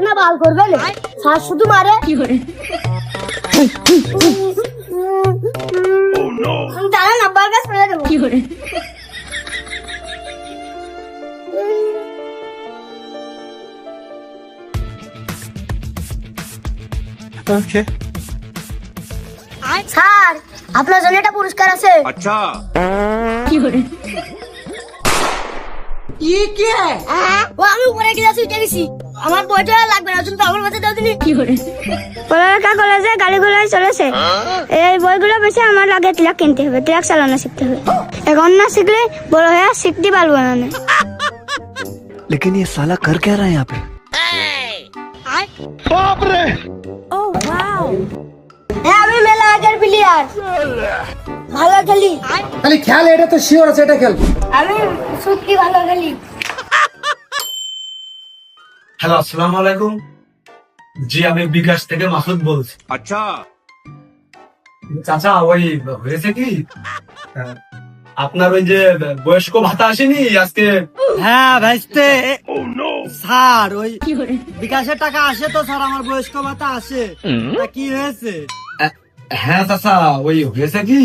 না বাল করবে না, স্যার শুধু মারে। দাঁড়ান আব্বার কাছে ফেলে দেবো। স্যার আপনার জন্য একটা পুরস্কার আছে। अच्छा ও আমি উপরে ক্লাসে উঠে গেছি, আমার বইটা লাগবে না, তুমি আমার কাছে দাও দিনি। পড়ালেখা কলেজে গাড়িগুলোই চলেছে, এই বইগুলো বেশি আমার লাগে ট্রাক কিনতে হবে, ট্রাক চালানো শিখতে হবে। এখন না শিখলে বড় হয়ে শিখতে পারবো না। लेकिन ये साला कर क्या रहा है यहाँ पे? হ্যাঁ আমি মেলা আগের প্লেয়ার, ভালো খেলি। খালি খেল, এটা তো শিওর আছে, এটা খেল। আমি সত্যি ভালো খেলি। হ্যালো, আসসালামু আলাইকুম। জি আমি বিকাশ থেকে মাসুদ বলছি। अच्छा চাচা ওই হয়েছে কি, আপনার ওই যে বয়স্ক ভাতা আসেনি আজকে? হ্যাঁ ভাইস্তে স্যার, ওই বিকাশের টাকা আসে তো স্যার, আমার বয়স্ক ভাতা আসে। তা কি হয়েছে? হ্যাঁ চাচা, ওই হয়েছে কি,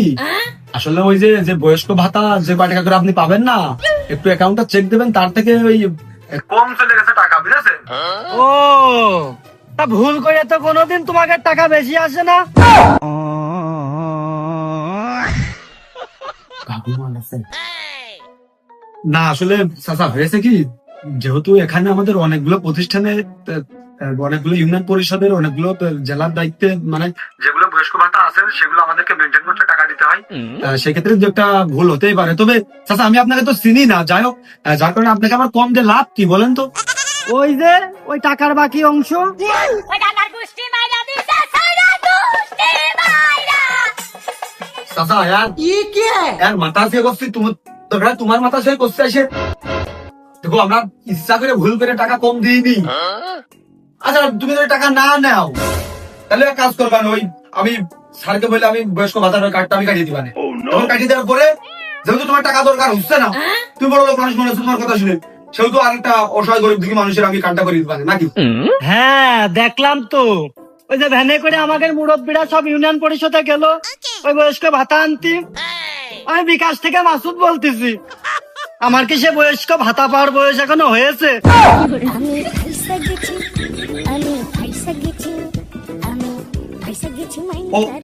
আসলে ওই যে বয়স্ক ভাতা যে কয় টাকা করে আপনি পাবেন না, একটু অ্যাকাউন্টটা চেক দেবেন, তার থেকে ওই কম চলে গেছে টাকা, বুঝেছেন? ও তা ভুল করে তো কোনোদিন তোমাকে টাকা বেশি আসে না। না আসলে চাচা হয়েছে কি, যেহেতু এখানে আমাদের অনেকগুলো প্রতিষ্ঠানে, অনেকগুলো ইউনিয়ন পরিষদের, অনেকগুলো জেলার দায়িত্বে, মানে যেগুলো বয়স্ক ভাতা আছে সেগুলো আমাদেরকে মেনটেন করতে টাকা দিতে হয়। সেক্ষেত্রে যে একটা ভুল হতেই পারে। তবে চাচা আমি আপনাকে তো চিনি না, যাই হোক, যার কারণে আপনাকে আমার কম দিয়ে লাভ কি বলেন তো? ওই যে ওই টাকার বাকি অংশ। চাচা यार মাথা সে করছি, তোমার মাথা সে করছে আসে। দেখো আমরা ইচ্ছা করে ভুল করে টাকা কম দিইনি। আচ্ছা তুমি যদি টাকা না নাও তাহলে এক কাজ করবা, ওই আমি স্যারকে বলে আমি বয়স্ক ভাতার কার্ডটা আমি কাটিয়ে দিবানে। তখন কাটিয়ে দেওয়ার পরে যেহেতু তোমার টাকা দরকার হচ্ছে না, তুমি বড় লোক মানুষ মনে হচ্ছে তোমার কথা শুনে, সেহেতু আরেকটা অসহায় গরিব দুঃখী মানুষের আমি কার্ডটা করে দিবানে নাকি? হ্যাঁ দেখলাম তো, ওই যে ভ্যানে করে আমাদের মুরব্বীরা সব ইউনিয়ন পরিষদে গেল ওই বয়স্ক ভাতা আনতে। আমি বিকাশ থেকে মাসুদ বলতেছি, আমার কি সে বয়স্ক ভাতা পাওয়ার বয়স এখনো হয়েছে? আমি পয়সা গেছি, আমি পয়সা গেছি, আমি পয়সা গেছি।